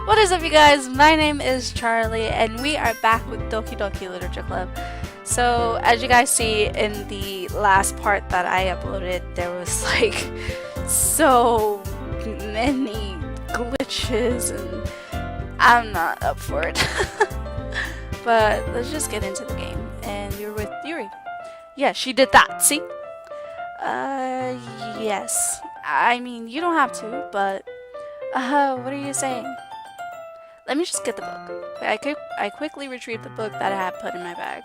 What is up, you guys? My name is Charlie, and we are back with Doki Literature Club. So, as you guys see in the last part that I uploaded, there was like so many glitches, and I'm not up for it. But let's just get into the game. And you're with Yuri. Yeah, she did that. See? Yes. I mean, you don't have to, but what are you saying? Let me just get the book. I quickly retrieved the book that I had put in my bag.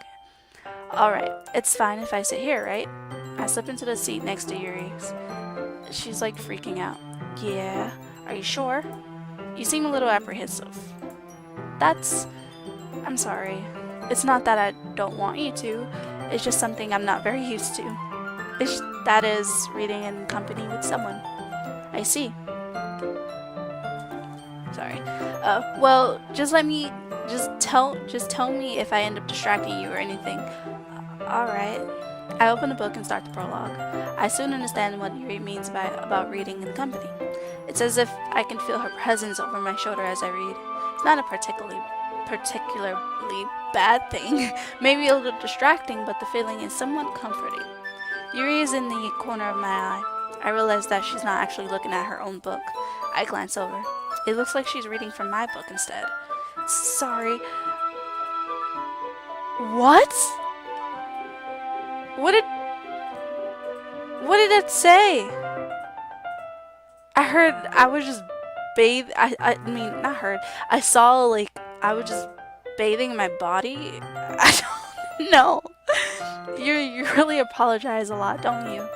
Alright, it's fine if I sit here, right? I slip into the seat next to Yuri's. She's like freaking out. Yeah, are you sure? You seem a little apprehensive. I'm sorry. It's not that I don't want you to, it's just something I'm not very used to. That is reading in company with someone. I see. Sorry. Well, just tell me if I end up distracting you or anything. Alright. I open the book and start the prologue. I soon understand what Yuri means about reading in company. It's as if I can feel her presence over my shoulder as I read. It's not a particularly bad thing. Maybe a little distracting, but the feeling is somewhat comforting. Yuri is in the corner of my eye. I realize that she's not actually looking at her own book. I glance over. It looks like she's reading from my book instead. Sorry. What? What did it say? I was just I mean, not heard. I saw, like, I was just bathing in my body. I don't know. You really apologize a lot, don't you?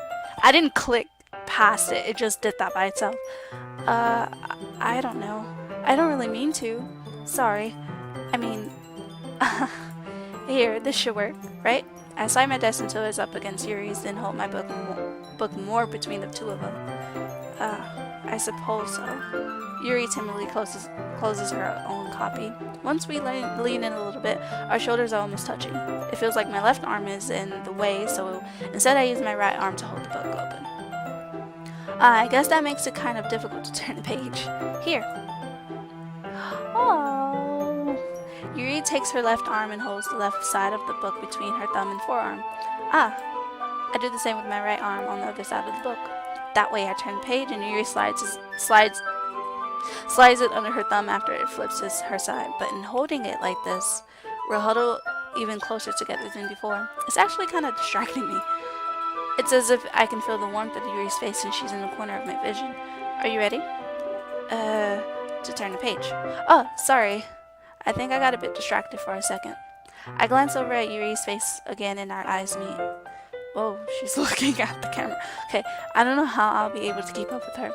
I didn't click past it. It just did that by itself. I don't know. I don't really mean to. Sorry. I mean, here, this should work, right? I slide my desk until it's up against Yuri's, then hold my book more between the two of them. I suppose so. Yuri timidly closes her own copy. Once we lean in a little bit, our shoulders are almost touching. It feels like my left arm is in the way, so instead I use my right arm to hold the book open. I guess that makes it kind of difficult to turn the page. Here. Oh. Yuri takes her left arm and holds the left side of the book between her thumb and forearm. I do the same with my right arm on the other side of the book. That way I turn the page and Yuri slides it under her thumb after it flips her side. But in holding it like this, we're huddled even closer together than before. It's actually kind of distracting me. It's as if I can feel the warmth of Yuri's face and she's in the corner of my vision. Are you ready? To turn the page. Oh, sorry. I think I got a bit distracted for a second. I glance over at Yuri's face again and our eyes meet. Whoa, she's looking at the camera. Okay, I don't know how I'll be able to keep up with her.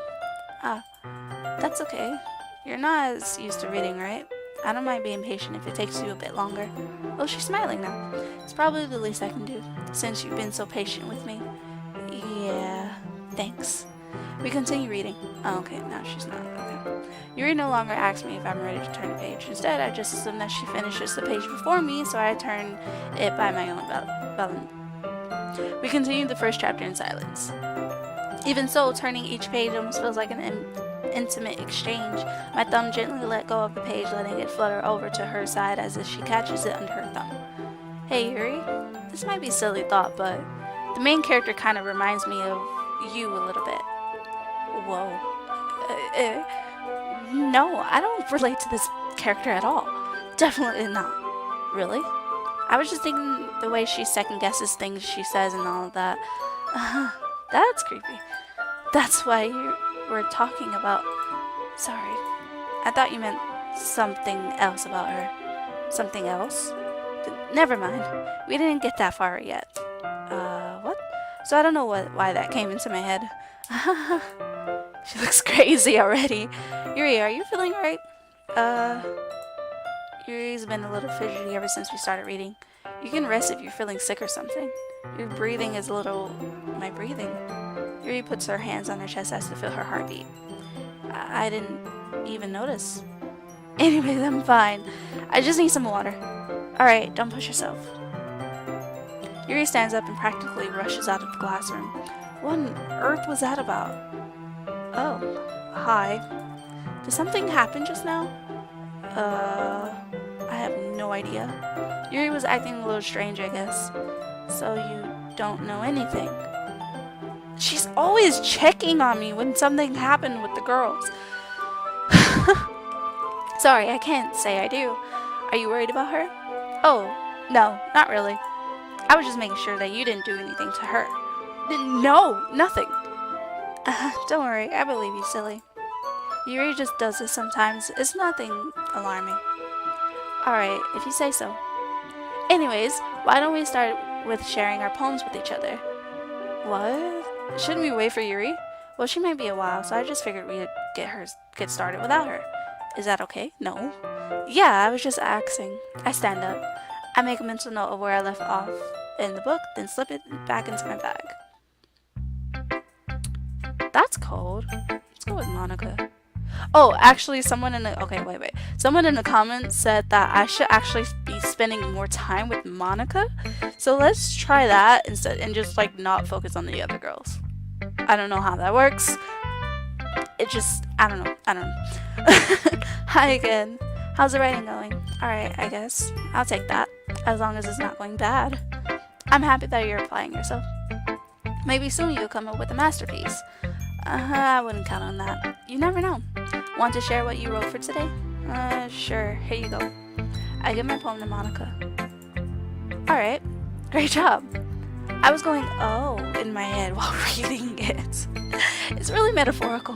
That's okay. You're not as used to reading, right? I don't mind being patient if it takes you a bit longer. Oh, she's smiling now. It's probably the least I can do, since you've been so patient with me. Yeah, thanks. We continue reading. Oh, okay, now she's not. Okay. Yuri no longer asks me if I'm ready to turn the page. Instead, I just assume that she finishes the page before me, so I turn it by my own button. We continue the first chapter in silence. Even so, turning each page almost feels like an intimate exchange. My thumb gently let go of the page, letting it flutter over to her side as if she catches it under her thumb. Hey Yuri, this might be a silly thought, but the main character kind of reminds me of you a little bit. Whoa. No, I don't relate to this character at all. Definitely not. Really? I was just thinking the way she second guesses things she says and all of that. That's creepy. That's why you were talking about... Sorry. I thought you meant something else about her. Something else? Never mind. We didn't get that far yet. What? So I don't know why that came into my head. She looks crazy already. Yuri, are you feeling alright? Yuri's been a little fidgety ever since we started reading. You can rest if you're feeling sick or something. Your breathing is a little... My breathing? Yuri puts her hands on her chest as to feel her heartbeat. I didn't even notice. Anyways, I'm fine. I just need some water. Alright, don't push yourself. Yuri stands up and practically rushes out of the classroom. What on earth was that about? Oh, hi. Did something happen just now? I have no idea. Yuri was acting a little strange, I guess. So you don't know anything. She's always checking on me when something happened with the girls. Sorry, I can't say I do. Are you worried about her? Oh, no, not really. I was just making sure that you didn't do anything to her. No, nothing. Don't worry, I believe you, silly. Yuri just does this sometimes. It's nothing alarming. Alright, if you say so. Anyways, why don't we start with sharing our poems with each other? What? Shouldn't we wait for Yuri? Well, she might be a while, so I just figured we'd get started without her. Is that okay? No. Yeah, I was just asking. I stand up. I make a mental note of where I left off in the book, then slip it back into my bag. That's cold. Let's go with Monica. Oh, actually, someone in the... Okay, wait. Someone in the comments said that I should actually be spending more time with Monica. So let's try that instead and just, like, not focus on the other girls. I don't know how that works. It just... I don't know. Hi again. How's the writing going? Alright, I guess. I'll take that. As long as it's not going bad. I'm happy that you're applying yourself. Maybe soon you'll come up with a masterpiece. I wouldn't count on that. You never know. Want to share what you wrote for today? Sure. Here you go. I give my poem to Monica. Alright. Great job. I was going, oh, in my head while reading it. It's really metaphorical.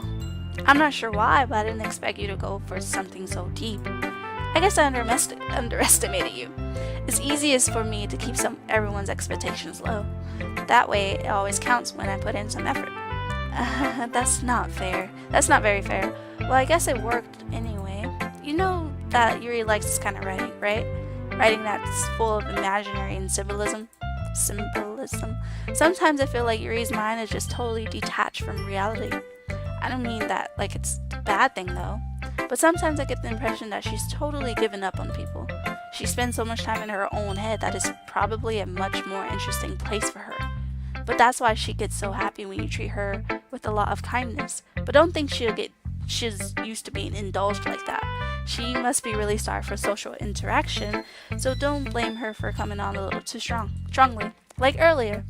I'm not sure why, but I didn't expect you to go for something so deep. I guess I underestimated you. It's easiest for me to keep everyone's expectations low. That way, it always counts when I put in some effort. That's not fair. That's not very fair. Well, I guess it worked anyway. You know that Yuri likes this kind of writing, right? Writing that's full of imaginary and symbolism. Sometimes I feel like Yuri's mind is just totally detached from reality. I don't mean that like it's a bad thing though. But sometimes I get the impression that she's totally given up on people. She spends so much time in her own head that it's probably a much more interesting place for her. But that's why she gets so happy when you treat her with a lot of kindness. But don't think she's used to being indulged like that. She must be really starved for social interaction, so don't blame her for coming on a little too strongly. Like earlier,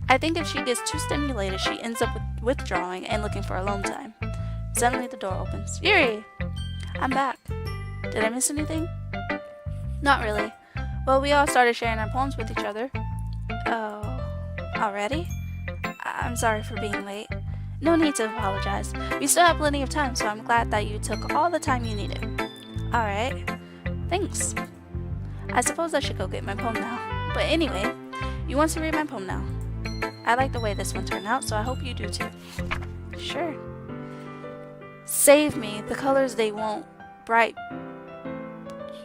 I think if she gets too stimulated, she ends up withdrawing and looking for alone time. Suddenly the door opens. Yuri! I'm back. Did I miss anything? Not really. Well, we all started sharing our poems with each other. Oh, already? I'm sorry for being late. No need to apologize. We still have plenty of time, so I'm glad that you took all the time you needed. Alright. Thanks. I suppose I should go get my poem now. But anyway, you want to read my poem now? I like the way this one turned out, so I hope you do too. Sure. Save me. The colors they won't. Bright.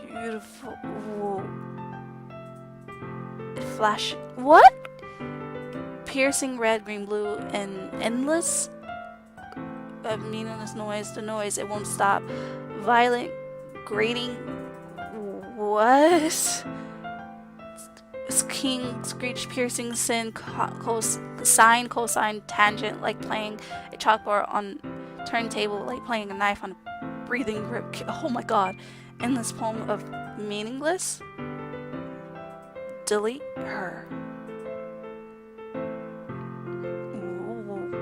Beautiful. Whoa. Flash. What? Piercing red, green, blue, and endless. Meaningless noise. The noise. It won't stop. Violent. Grating. What? King, screech, piercing, sin, sine, cosine, tangent, like playing a chalkboard on turntable, like playing a knife on a breathing grip. Oh my god. Endless poem of meaningless. Delete her. Ooh.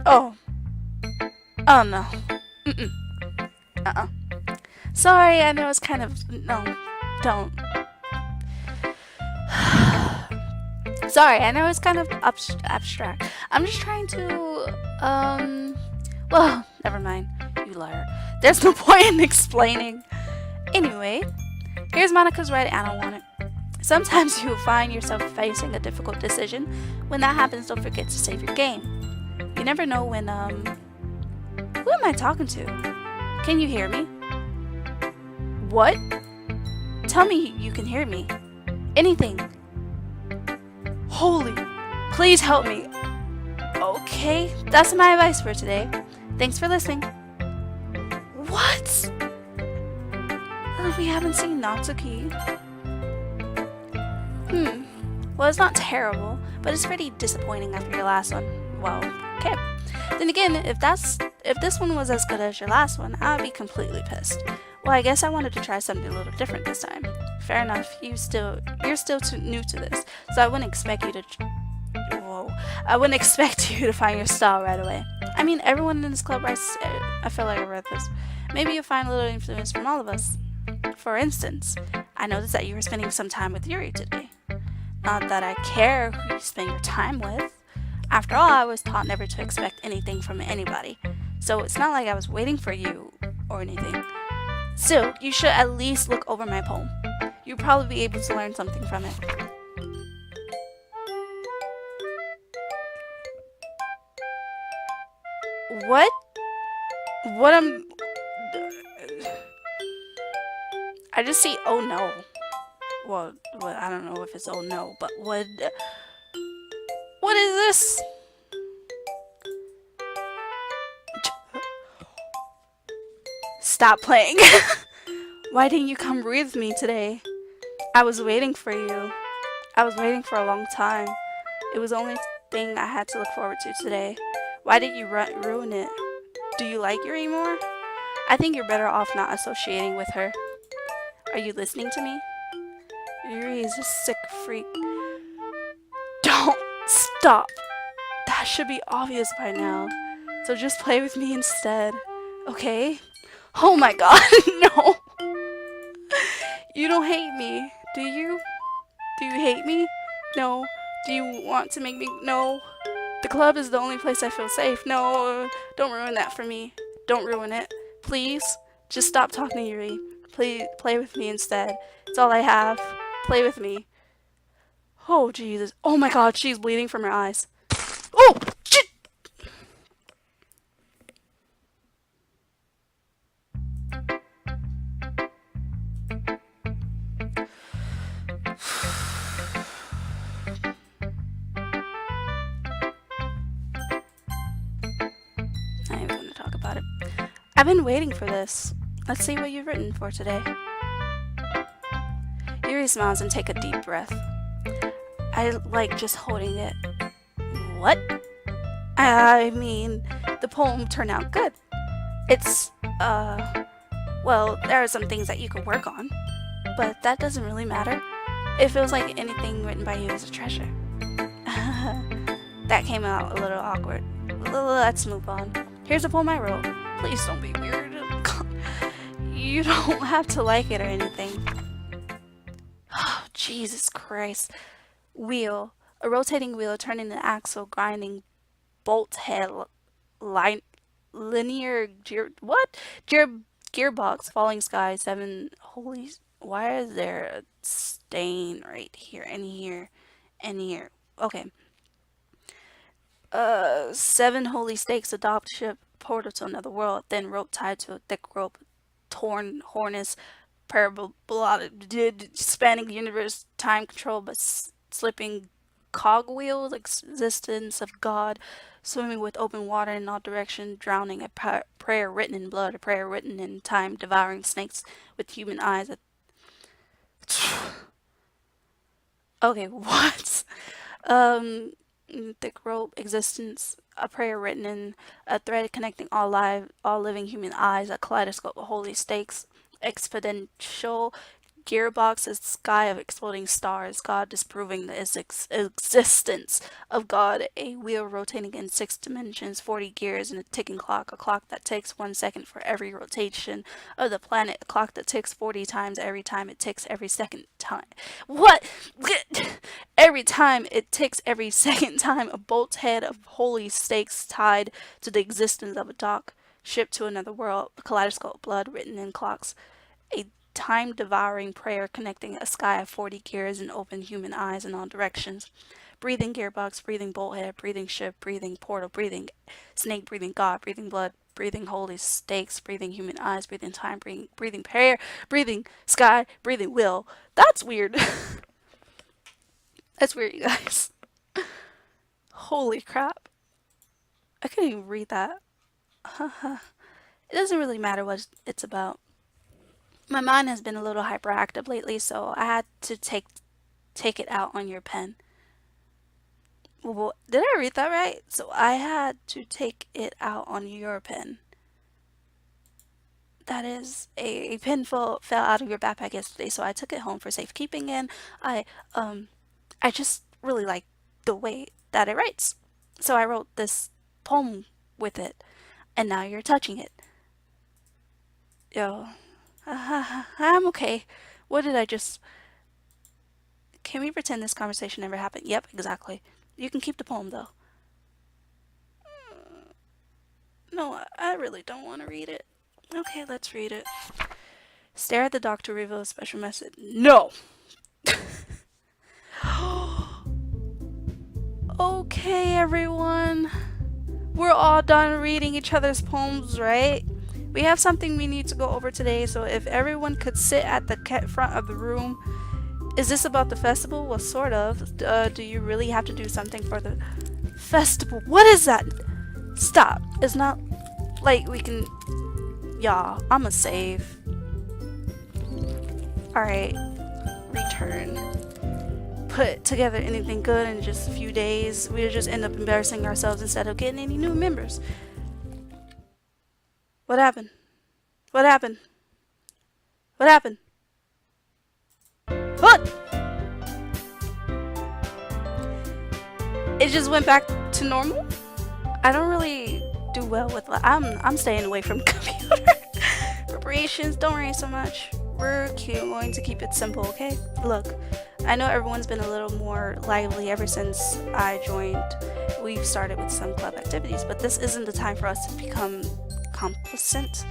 Oh. Oh no. Sorry, I know it's kind of... No, don't. Sorry, I know it's kind of abstract. I'm just trying to, well, never mind. You liar. There's no point in explaining. Anyway, here's Monica's writing. I don't want it. Sometimes you'll find yourself facing a difficult decision. When that happens, don't forget to save your game. You never know when, who am I talking to? Can you hear me? What? Tell me you can hear me. Anything. Holy. Please help me. Okay, that's my advice for today. Thanks for listening. What? We haven't seen Natsuki. Well, it's not terrible, but it's pretty disappointing after your last one. Well, Okay. Then again, if this one was as good as your last one, I would be completely pissed. Well, I guess I wanted to try something a little different this time. Fair enough. You're still too new to this, so I wouldn't expect you to. Whoa! I wouldn't expect you to find your style right away. I mean, everyone in this club writes. I feel like I read this. Maybe you'll find a little influence from all of us. For instance, I noticed that you were spending some time with Yuri today. Not that I care who you spend your time with. After all, I was taught never to expect anything from anybody, so it's not like I was waiting for you or anything. Still, you should at least look over my poem. You'll probably be able to learn something from it. What? What am... I just see, oh no. Well, I don't know if it's oh no, but what is this? Stop playing. Why didn't you come breathe with me today? I was waiting for you. I was waiting for a long time. It was the only thing I had to look forward to today. Why did you ruin it? Do you like Yuri more? I think you're better off not associating with her. Are you listening to me? Yuri is a sick freak. Don't stop. That should be obvious by now. So just play with me instead. Okay? Oh my god, no. You don't hate me, do you? Do you hate me? No. Do you want to make me? No. The club is the only place I feel safe. No. Don't ruin that for me. Don't ruin it. Please. Just stop talking to Yuri. Please play with me instead. It's all I have. Play with me. Oh, Jesus. Oh my god, she's bleeding from her eyes. Oh! Shit! I ain't gonna talk about it. I've been waiting for this. Let's see what you've written for today. Yuri smiles and take a deep breath. I like just holding it. What? I mean, the poem turned out good. It's, well, there are some things that you could work on, but that doesn't really matter. It feels like anything written by you is a treasure. That came out a little awkward. Let's move on. Here's a poem I wrote. Please don't be weird. You don't have to like it or anything. Oh, Jesus Christ. Wheel. A rotating wheel turning an axle, grinding bolt head, linear gearbox, falling sky, 7 holy. Why is there a stain right here and here and here? Okay. 7 holy stakes, adopt ship, portal to another world, then rope tied to a thick rope, torn harness, parabolic, spanning the universe, time control, but slipping cogwheels, existence of God, swimming with open water in all directions, drowning, a prayer written in blood, a prayer written in time, devouring snakes with human eyes. Okay, what? Thick rope, existence, a prayer written in a thread connecting all living human eyes, a kaleidoscope of holy stakes, exponential gearbox, a sky of exploding stars, God disproving the existence of God, a wheel rotating in 6 dimensions, 40 gears, and a ticking clock, a clock that takes 1 second for every rotation of the planet, a clock that ticks 40 times every time it ticks every second time. What? Every time it ticks every second time, a bolt's head of holy stakes tied to the existence of a dock, ship to another world, a kaleidoscope, blood written in clocks, a time-devouring prayer connecting a sky of 40 gears and open human eyes in all directions. Breathing gearbox, breathing bolt head, breathing ship, breathing portal, breathing snake, breathing God, breathing blood, breathing holy stakes, breathing human eyes, breathing time, breathing prayer, breathing sky, breathing will. That's weird. That's weird, you guys. Holy crap. I couldn't even read that. It doesn't really matter what it's about. My mind has been a little hyperactive lately, so I had to take it out on your pen. Well, did I read that right? So I had to take it out on your pen. That is, a pen fell out of your backpack yesterday, so I took it home for safekeeping, and I um I just really like the way that it writes. So I wrote this poem with it, and now you're touching it. Yo, I'm okay. What did I just? Can we pretend this conversation never happened? Yep, exactly. You can keep the poem though. No, I really don't want to read it. Okay, let's read it. Stare at the doctor, reveal a special message. No! Okay, everyone. We're all done reading each other's poems, right? We have something we need to go over today, so if everyone could sit at the front of the room. Is this about the festival? Well, sort of. Do you really have to do something for the festival? What is that? Stop. It's not like we can... Y'all, I'ma save. Alright. Return. Put together anything good in just a few days. We'll just end up embarrassing ourselves instead of getting any new members. What happened? What happened? What happened? What? It just went back to normal? I don't really do well with I'm staying away from computer preparations. Don't worry so much. We're going to keep it simple, okay? Look, I know everyone's been a little more lively ever since I joined. We've started with some club activities, but this isn't the time for us to become complicit.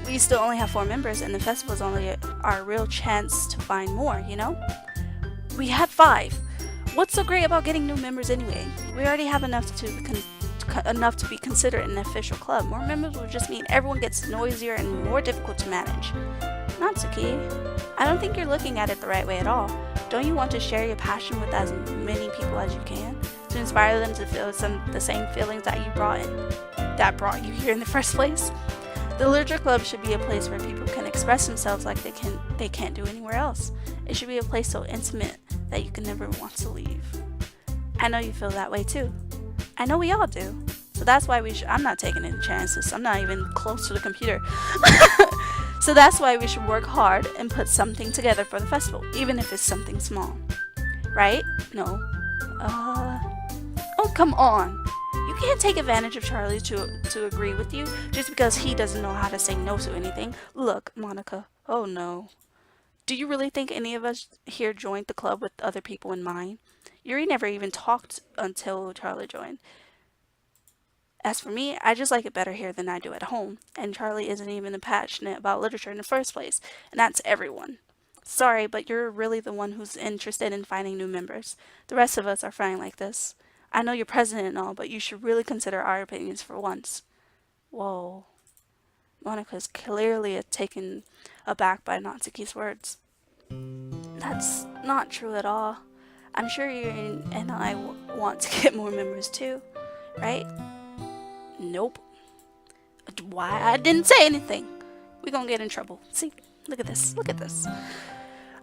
We still only have 4 members, and the festival is only our real chance to find more, you know? We had 5. What's so great about getting new members anyway? We already have enough to be considered an official club. More members will just mean everyone gets noisier and more difficult to manage. Natsuki, I don't think you're looking at it the right way at all. Don't you want to share your passion with as many people as you can? To inspire them to feel the same feelings that brought you here in the first place? The Literature Club should be a place where people can express themselves like they can't do anywhere else. It should be a place so intimate that you can never want to leave. I know you feel that way too. I know we all do. So that's why I'm not taking any chances. I'm not even close to the computer. So that's why we should work hard and put something together for the festival, even if it's something small. Right? No. Oh, come on. You can't take advantage of Charlie to agree with you just because he doesn't know how to say no to anything. Look, Monica. Oh no. Do you really think any of us here joined the club with other people in mind? Yuri never even talked until Charlie joined. As for me, I just like it better here than I do at home, and Charlie isn't even passionate about literature in the first place, and that's everyone. Sorry, but you're really the one who's interested in finding new members. The rest of us are fine like this. I know you're president and all, but you should really consider our opinions for once. Whoa. Monica's clearly taken aback by Natsuki's words. That's not true at all. I'm sure you and I want to get more members too, right? Nope. Why? I didn't say anything. We're gonna get in trouble. See? Look at this. Look at this.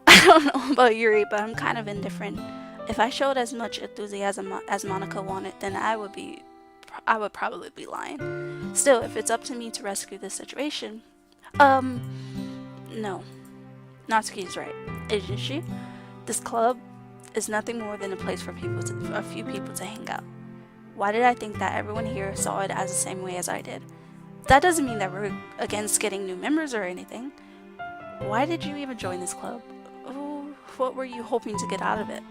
I don't know about Yuri, but I'm kind of indifferent. If I showed as much enthusiasm as Monica wanted, then I would probably be lying. Still, if it's up to me to rescue this situation, no. Natsuki's right, isn't she? This club is nothing more than a place for a few people to hang out. Why did I think that everyone here saw it as the same way as I did? That doesn't mean that we're against getting new members or anything. Why did you even join this club? Oh, what were you hoping to get out of it?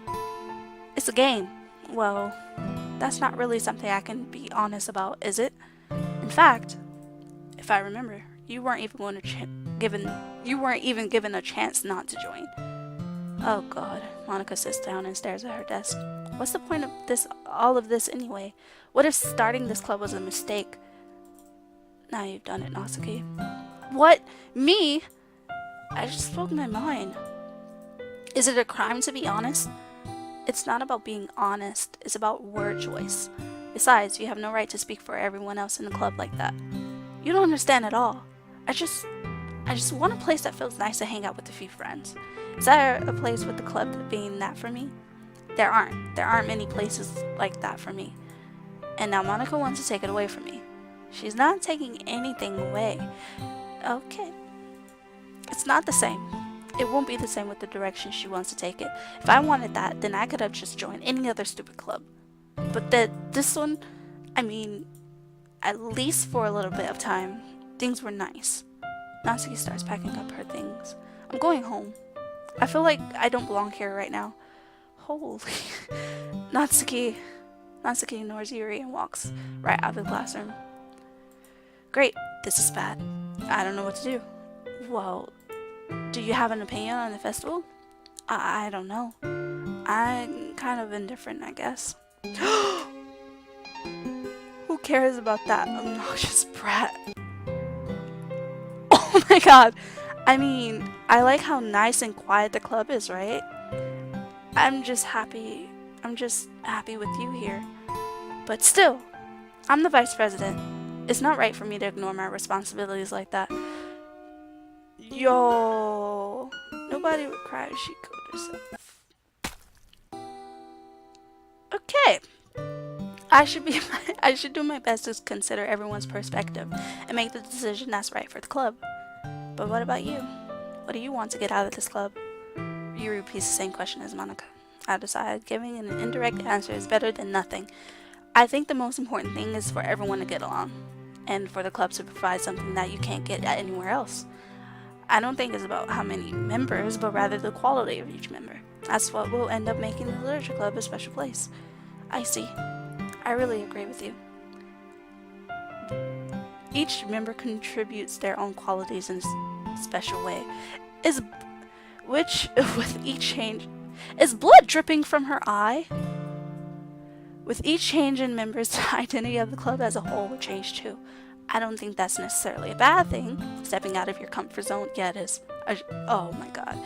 It's a game. Well, that's not really something I can be honest about, is it? In fact, if I remember, you weren't even given a chance not to join. Oh God, Monica sits down and stares at her desk. What's the point of all of this anyway? What if starting this club was a mistake? Now you've done it, Natsuki. What? Me? I just spoke my mind. Is it a crime to be honest? It's not about being honest, it's about word choice. Besides, you have no right to speak for everyone else in the club like that. You don't understand at all. I just want a place that feels nice to hang out with a few friends. Is that a place with the club being that for me? There aren't many places like that for me. And now Monica wants to take it away from me. She's not taking anything away. Okay. It's not the same. It won't be the same with the direction she wants to take it. If I wanted that, then I could have just joined any other stupid club. But this one, I mean, at least for a little bit of time, things were nice. Natsuki starts packing up her things. I'm going home. I feel like I don't belong here right now. Holy. Natsuki ignores Yuri and walks right out of the classroom. Great, this is bad. I don't know what to do. Well, do you have an opinion on the festival? I don't know. I'm kind of indifferent, I guess. Who cares about that obnoxious brat? Oh my god. I mean, I like how nice and quiet the club is, right? I'm just happy with you here. But still, I'm the vice president. It's not right for me to ignore my responsibilities like that. Yo, nobody would cry if she killed herself. Okay. I should do my best to consider everyone's perspective and make the decision that's right for the club. But what about you? What do you want to get out of this club? You repeats the same question as Monica. I decided giving an indirect answer is better than nothing. I think the most important thing is for everyone to get along, and for the club to provide something that you can't get anywhere else. I don't think it's about how many members, but rather the quality of each member. That's what will end up making the literature club a special place. I see. I really agree with you. Each member contributes their own qualities in a special way. With each change, is blood dripping from her eye? With each change in members, the identity of the club as a whole will change too. I don't think that's necessarily a bad thing. Stepping out of your comfort zone, yeah, it is. Oh my god.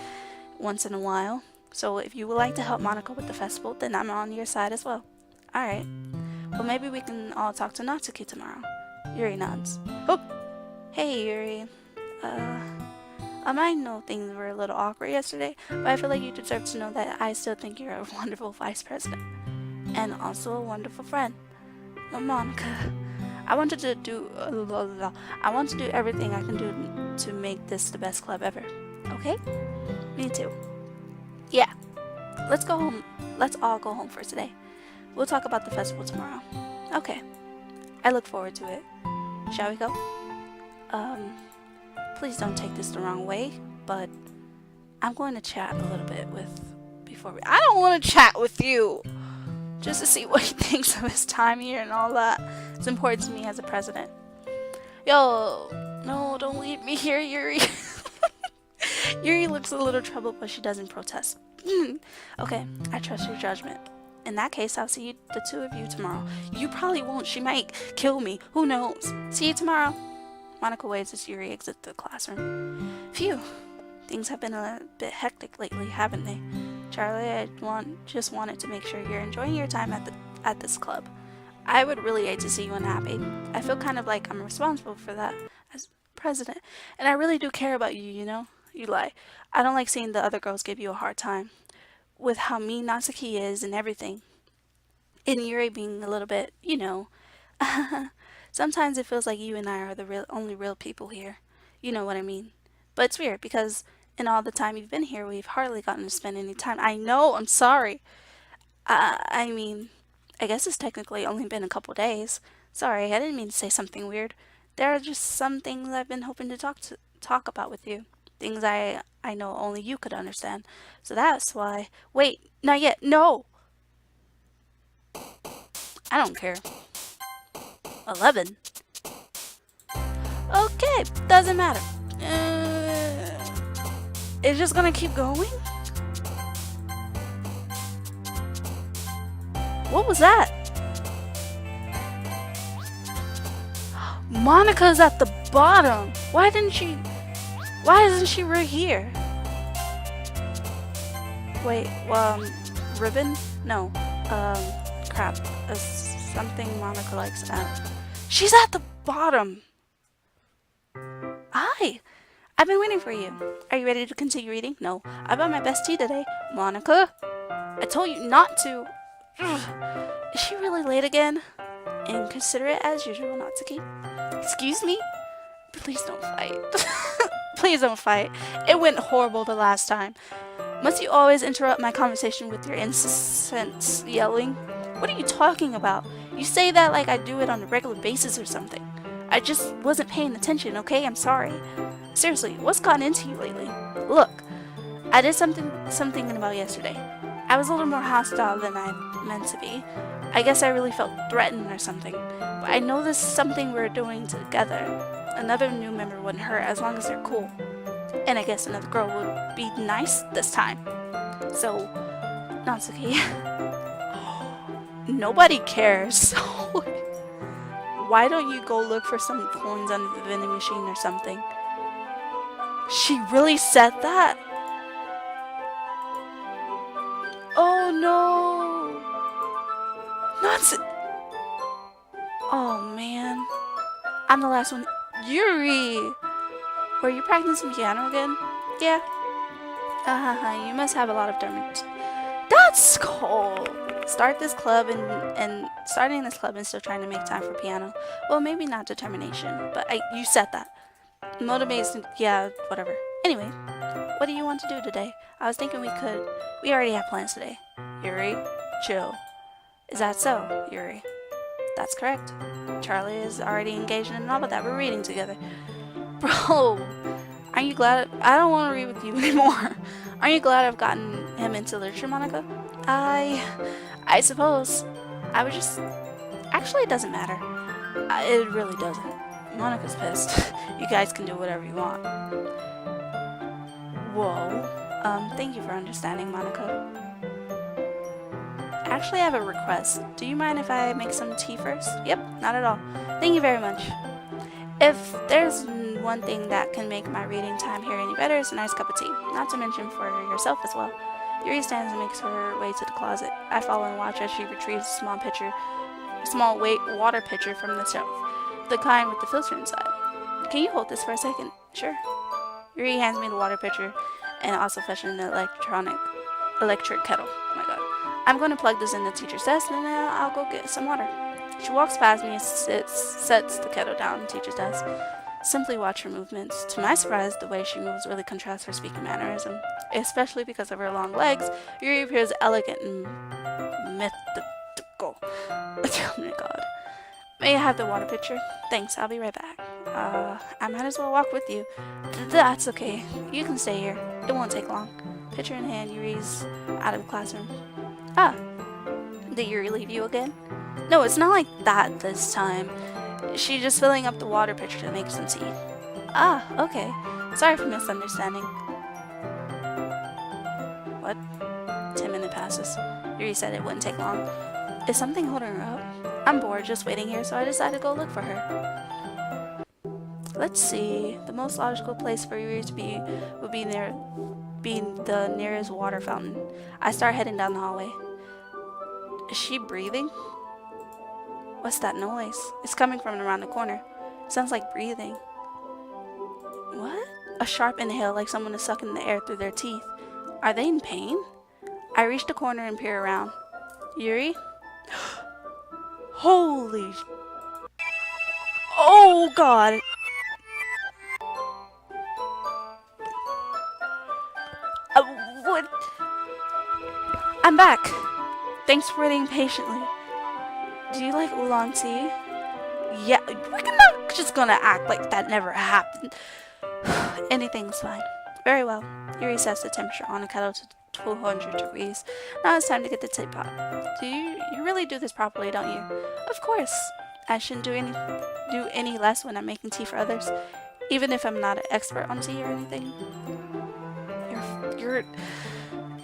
Once in a while. So if you would like to help Monica with the festival, then I'm on your side as well. Alright. Well, maybe we can all talk to Natsuki tomorrow. Yuri nods. Oh! Hey, Yuri. I know things were a little awkward yesterday, but I feel like you deserve to know that I still think you're a wonderful vice president. And also a wonderful friend. Oh, Monica. I want to do everything I can do to make this the best club ever. Okay? Me too. Yeah. Let's go home. Let's all go home for today. We'll talk about the festival tomorrow. Okay. I look forward to it. Shall we go? Please don't take this the wrong way, but I'm going to chat a little bit I don't want to chat with you! Just to see what he thinks of his time here and all that. It's important to me as a president. Yo, no, don't leave me here, Yuri. Yuri looks a little troubled, but she doesn't protest. Okay, I trust your judgment. In that case, I'll see the two of you tomorrow. You probably won't. She might kill me. Who knows? See you tomorrow. Monica waits as Yuri exits the classroom. Phew. Things have been a bit hectic lately, haven't they? Charlie, I just wanted to make sure you're enjoying your time at this club. I would really hate to see you unhappy. I feel kind of like I'm responsible for that as president. And I really do care about you, you know? You lie. I don't like seeing the other girls give you a hard time. With how mean Natsuki is and everything. And Yuri being a little bit, you know. Sometimes it feels like you and I are the only real people here. You know what I mean. But it's weird because in all the time you've been here, we've hardly gotten to spend any time. I know, I'm sorry. I mean, I guess it's technically only been a couple days. Sorry, I didn't mean to say something weird. There are just some things I've been hoping to talk about with you. Things I know only you could understand. So that's why. Wait, not yet. No! I don't care. 11. Okay, doesn't matter. It's just gonna keep going? What was that? Monica's at the bottom. Why isn't she right here? Wait, ribbon? No. Crap. Something Monica likes at. She's at the bottom. Hi. I've been waiting for you. Are you ready to continue reading? No. I bought my best tea today. Monica? I told you not to. Ugh. Is she really late again? Inconsiderate as usual, Natsuki. Excuse me? Please don't fight. Please don't fight. It went horrible the last time. Must you always interrupt my conversation with your incessant yelling? What are you talking about? You say that like I do it on a regular basis or something. I just wasn't paying attention, okay? I'm sorry. Seriously, what's gotten into you lately? Look, I did something thinking about yesterday. I was a little more hostile than I meant to be. I guess I really felt threatened or something. But I know this is something we're doing together. Another new member wouldn't hurt as long as they're cool. And I guess another girl would be nice this time. So, Natsuki. Nobody cares. Why don't you go look for some coins under the vending machine or something? She really said that? Oh no! Natsuki! Oh man. I'm the last one. Yuri! Were you practicing piano again? Yeah. You must have a lot of dormant. That's cool! Starting this club and still trying to make time for piano. Well, maybe not determination, but you said that. Motivation, yeah, whatever. Anyway, what do you want to do today? I was thinking we already have plans today. Yuri, chill. Is that so, Yuri? That's correct. Charlie is already engaged in a novel that we're reading together. Bro, aren't you glad? I don't want to read with you anymore. Aren't you glad I've gotten him into literature, Monica? I suppose. I would just... Actually, it doesn't matter. It really doesn't. Monica's pissed. You guys can do whatever you want. Whoa. Thank you for understanding, Monica. Actually, I have a request. Do you mind if I make some tea first? Yep, not at all. Thank you very much. If there's one thing that can make my reading time here any better, it's a nice cup of tea. Not to mention for yourself as well. Yuri stands and makes her way to the closet. I follow and watch as she retrieves a small water pitcher from the shelf. The kind with the filter inside. Can you hold this for a second? Sure. Yuri hands me the water pitcher and also fetches an electric kettle. Oh my god. I'm going to plug this in the teacher's desk and then I'll go get some water. She walks past me and sets the kettle down on the teacher's desk. Simply watch her movements. To my surprise, the way she moves really contrasts her speaking mannerism. Especially because of her long legs, Yuri appears elegant and mythical. Oh my god. May I have the water pitcher? Thanks, I'll be right back. I might as well walk with you. That's okay. You can stay here. It won't take long. Pitcher in hand, Yuri's out of the classroom. Ah. Did Yuri leave you again? No, it's not like that this time. She's just filling up the water pitcher to make some tea. Ah, okay. Sorry for misunderstanding. What? 10 minutes passes. Yuri said it wouldn't take long. Is something holding her up? I'm bored just waiting here, so I decided to go look for her. Let's see. The most logical place for Yuri to be would be the nearest water fountain. I start heading down the hallway. Is she breathing? What's that noise? It's coming from around the corner. Sounds like breathing. What? A sharp inhale like someone is sucking the air through their teeth. Are they in pain? I reach the corner and peer around. Yuri? Holy... Oh god! What? I'm back! Thanks for waiting patiently. Do you like oolong tea? Yeah, we're not just gonna act like that never happened. Anything's fine. Very well. Yuri sets the temperature on the kettle to 200 degrees. Now it's time to get the teapot. You really do this properly, don't you? Of course. I shouldn't do any less when I'm making tea for others, even if I'm not an expert on tea or anything. You're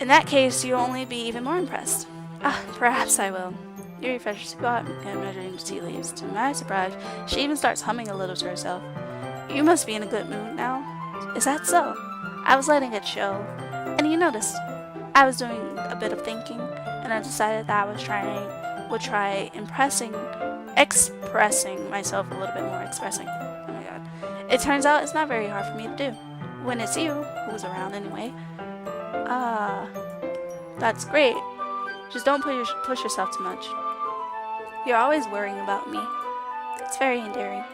in that case, you'll only be even more impressed. Perhaps I will. Yuri fetches the pot and measuring the tea leaves. To my surprise, she even starts humming a little to herself. You must be in a good mood now. Is that so? I was letting it show. And you noticed, I was doing a bit of thinking, and I decided that I would try expressing myself a little bit more. Oh my god. It turns out it's not very hard for me to do. When it's you who's around anyway. That's great. Just don't push yourself too much. You're always worrying about me. It's very endearing.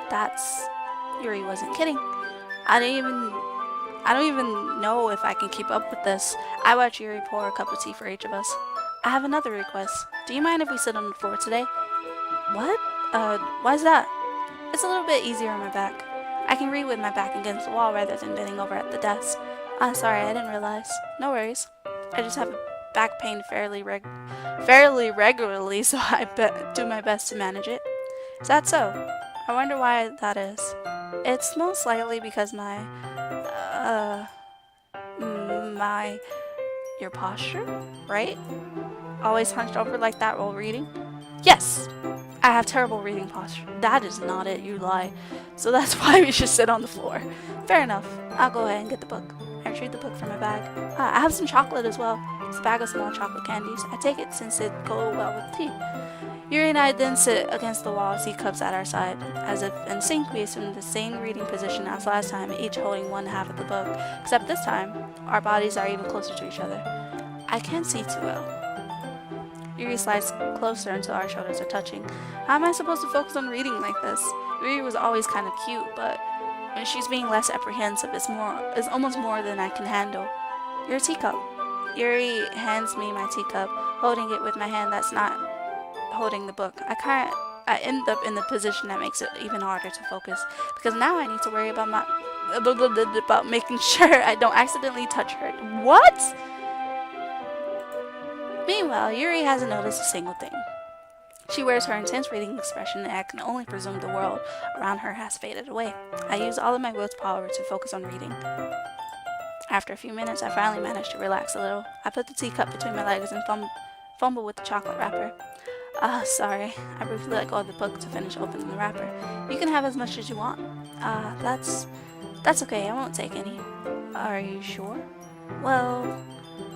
That's... Yuri wasn't kidding. I don't even know if I can keep up with this. I watch Yuri pour a cup of tea for each of us. I have another request. Do you mind if we sit on the floor today? What? Why's that? It's a little bit easier on my back. I can read with my back against the wall rather than bending over at the desk. Sorry, I didn't realize. No worries. I just have a back pain fairly regularly, so I do my best to manage it. Is that so? I wonder why that is. It's most likely because your posture, right? Always hunched over like that while reading? Yes! I have terrible reading posture. That is not it, you lie. So that's why we should sit on the floor. Fair enough. I'll go ahead and get the book. I retrieve the book from my bag. I have some chocolate as well. It's a bag of small chocolate candies. I take it since it goes well with tea. Yuri and I then sit against the wall, teacups at our side. As if in sync, we assume the same reading position as last time, each holding one half of the book. Except this time, our bodies are even closer to each other. I can't see too well. Yuri slides closer until our shoulders are touching. How am I supposed to focus on reading like this? Yuri was always kind of cute, but when she's being less apprehensive, it's almost more than I can handle. Your teacup. Yuri hands me my teacup, holding it with my hand that's not holding the book. I end up in the position that makes it even harder to focus, because now I need to worry about making sure I don't accidentally touch her. What? Meanwhile, Yuri hasn't noticed a single thing. She wears her intense reading expression, and I can only presume the world around her has faded away. I use all of my willpower to focus on reading. After a few minutes, I finally manage to relax a little. I put the teacup between my legs and fumble with the chocolate wrapper. Sorry. I briefly let go of the book to finish opening the wrapper. You can have as much as you want. That's okay. I won't take any. Are you sure? Well,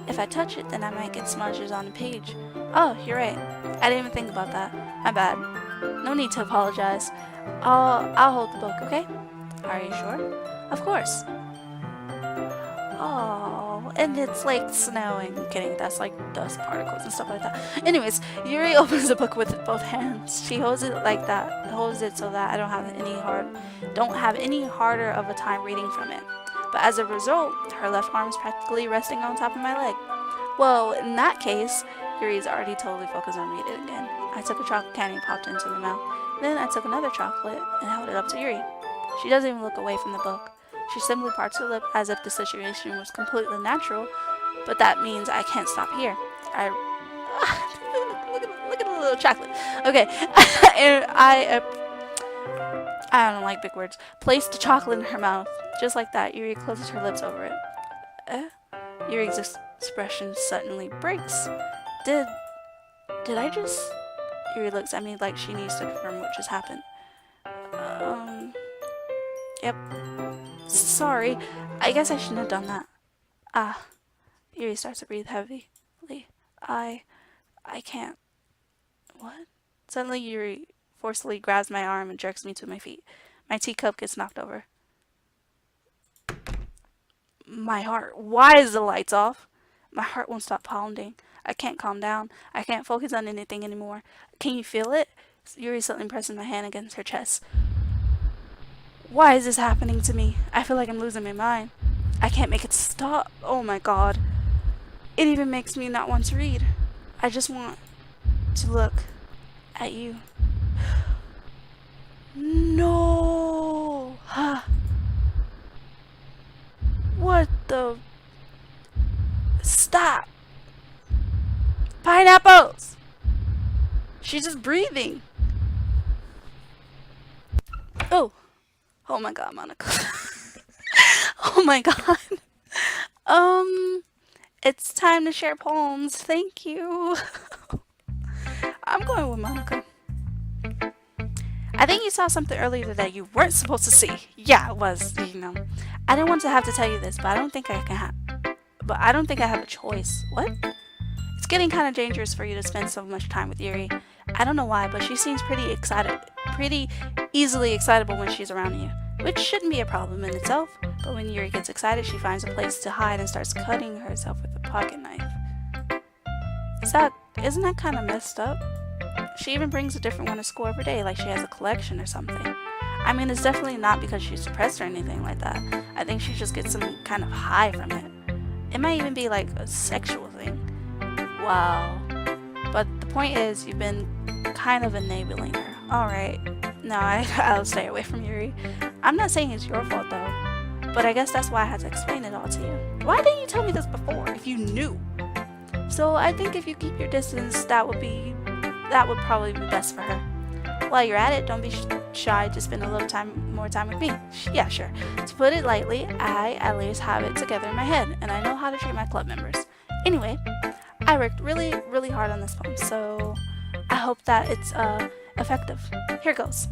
if I touch it, then I might get smudges on the page. Oh, you're right. I didn't even think about that. My bad. No need to apologize. I'll hold the book, okay? Are you sure? Of course. Oh, and it's like snowing. I'm kidding, that's like dust particles and stuff like that. Anyways, Yuri opens the book with both hands. She holds it like that, holds it so that I don't have any harder of a time reading from it. But as a result, her left arm is practically resting on top of my leg. Well, in that case, Yuri's already totally focused on reading again. I took a chocolate candy and popped it into her mouth. Then I took another chocolate and held it up to Yuri. She doesn't even look away from the book. She simply parts her lip as if the situation was completely natural, but that means I can't stop here. Look at the little chocolate. Okay, and I don't like big words. Placed the chocolate in her mouth. Just like that, Yuri closes her lips over it. Yuri's expression suddenly breaks. Did I just... Yuri looks at me like she needs to confirm what just happened. Yep. Sorry. I guess I shouldn't have done that. Yuri starts to breathe heavily. I can't. What? Suddenly Yuri forcefully grabs my arm and jerks me to my feet. My teacup gets knocked over. My heart. Why is the lights off? My heart won't stop pounding. I can't calm down. I can't focus on anything anymore. Can you feel it? Yuri suddenly presses my hand against her chest. Why is this happening to me? I feel like I'm losing my mind. I can't make it stop. Oh my god. It even makes me not want to read. I just want to look at you. No! What the... Stop! Pineapples! She's just breathing. Oh. Oh my god, Monica. Oh my god. It's time to share poems. Thank you. I'm going with Monica. I think you saw something earlier that you weren't supposed to see. Yeah, it was, you know. I didn't want to have to tell you this, but I don't think I have a choice. What? It's getting kind of dangerous for you to spend so much time with Yuri. I don't know why, but she seems pretty easily excitable when she's around you, which shouldn't be a problem in itself, but when Yuri gets excited, she finds a place to hide and starts cutting herself with a pocket knife. Isn't that kind of messed up? She even brings a different one to school every day, like she has a collection or something. I mean, it's definitely not because she's depressed or anything like that. I think she just gets some kind of high from it. It might even be like a sexual thing. Wow. But the point is, you've been kind of enabling her. Alright. No, I'll stay away from Yuri. I'm not saying it's your fault though. But I guess that's why I had to explain it all to you. Why didn't you tell me this before, if you knew? So I think if you keep your distance, that would probably be best for her. While you're at it, don't be shy to spend a little more time with me. Yeah, sure. To put it lightly, I at least have it together in my head, and I know how to treat my club members. Anyway, I worked really, really hard on this poem, so I hope that it's effective. Here goes.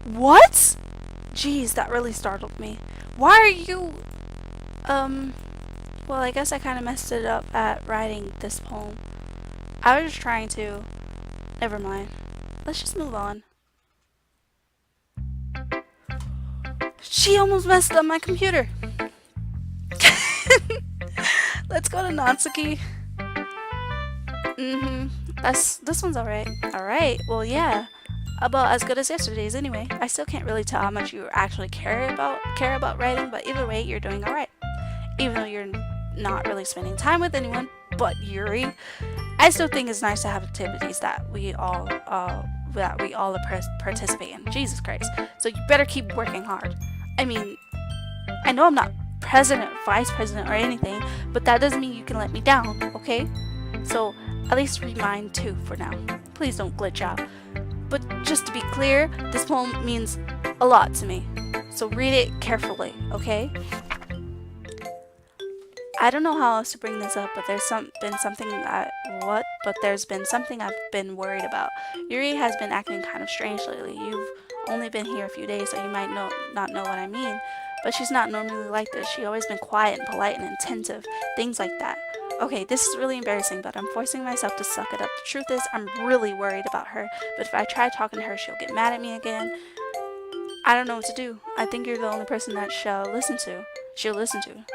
What? Jeez, that really startled me. Why are you... Well, I guess I kind of messed it up at writing this poem. I was just trying to... Never mind. Let's just move on. She almost messed up my computer. Let's go to Natsuki. This one's alright. Alright, well yeah. About as good as yesterday's anyway. I still can't really tell how much you actually care about writing, but either way, you're doing alright. Even though you're not really spending time with anyone but Yuri, I still think it's nice to have activities that we all participate in. Jesus Christ. So you better keep working hard. I mean, I know I'm not president, vice president, or anything, but that doesn't mean you can let me down, okay? So at least read mine too for now. Please don't glitch out. But just to be clear, this poem means a lot to me. So read it carefully, okay? I don't know how else to bring this up, but there's been something I've been worried about. Yuri has been acting kind of strange lately. You've only been here a few days, so you might not know what I mean. But she's not normally like this. She's always been quiet and polite and attentive. Things like that. Okay, this is really embarrassing, but I'm forcing myself to suck it up. The truth is, I'm really worried about her. But if I try talking to her, she'll get mad at me again. I don't know what to do. I think you're the only person that she'll listen to.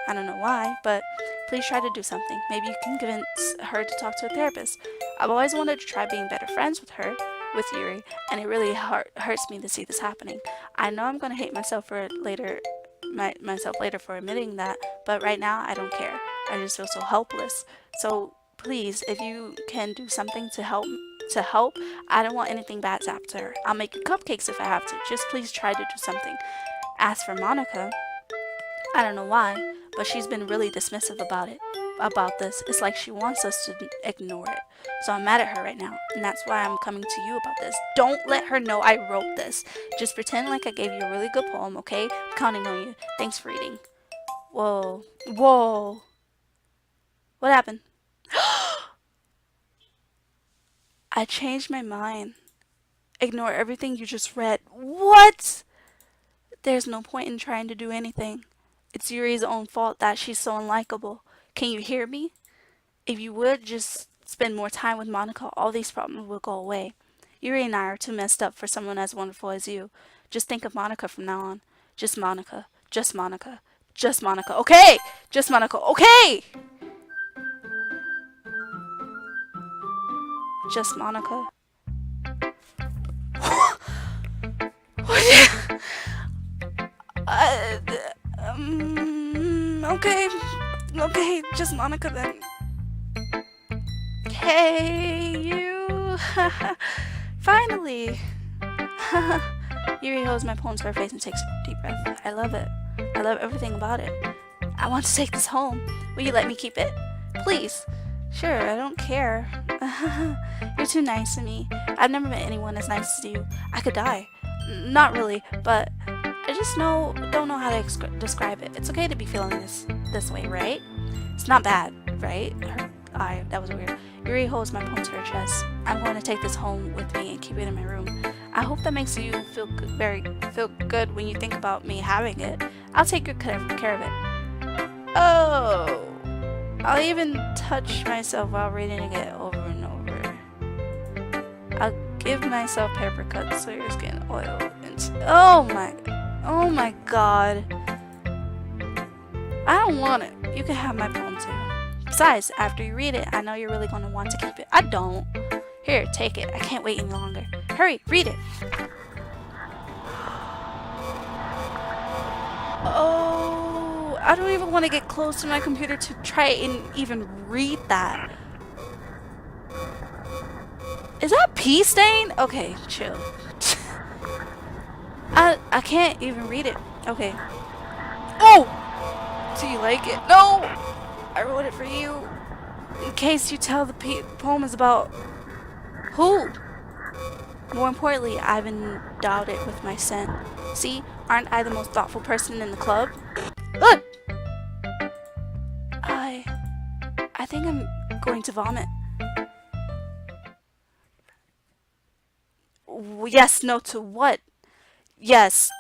I don't know why, but please try to do something. Maybe you can convince her to talk to a therapist. I've always wanted to try being better friends with Yuri, and it really hurts me to see this happening. I know I'm gonna hate myself for later for admitting that, but right now I don't care. I just feel so helpless. So please, if you can do something to help, I don't want anything bad to happen to her. I'll make you cupcakes if I have to. Just please try to do something. As for Monica, I don't know why, but she's been really dismissive about this. It's like she wants us to ignore it. So I'm mad at her right now, and that's why I'm coming to you about this. Don't let her know I wrote this. Just pretend like I gave you a really good poem, okay? I'm counting on you. Thanks for reading. Whoa. What happened? I changed my mind. Ignore everything you just read. What? There's no point in trying to do anything. It's Yuri's own fault that she's so unlikable. Can you hear me? If you would just spend more time with Monica, all these problems will go away. Yuri and I are too messed up for someone as wonderful as you. Just think of Monica from now on. Just Monica. Just Monica. Just Monica. Okay! Just Monica. Okay! Just Monica. Okay, just Monica then. Hey, you. Finally. Yuri holds my poem to her face and takes a deep breath. I love it. I love everything about it. I want to take this home. Will you let me keep it? Please. Sure, I don't care. You're too nice to me. I've never met anyone as nice as you. I could die. Not really, but I just don't know how to describe it. It's okay to be feeling this way, right? It's not bad, right? That was weird. Yuri holds my poem to her chest. I'm going to take this home with me and keep it in my room. I hope that makes you feel good when you think about me having it. I'll take good care of it. Oh, I'll even touch myself while reading it over and over. I'll give myself paper cuts so your skin oil. Oh my god. I don't want it. You can have my poem too. Besides, after you read it, I know you're really going to want to keep it. I don't. Here, take it. I can't wait any longer. Hurry, read it. Oh, I don't even want to get close to my computer to try and even read that. Is that pee stain? Okay, chill. I can't even read it. Okay. Oh! Do you like it? No! I wrote it for you. In case you tell the poem is about who? More importantly, I've endowed it with my scent. See, aren't I the most thoughtful person in the club? Look! I think I'm going to vomit. Yes, no to what? Yes.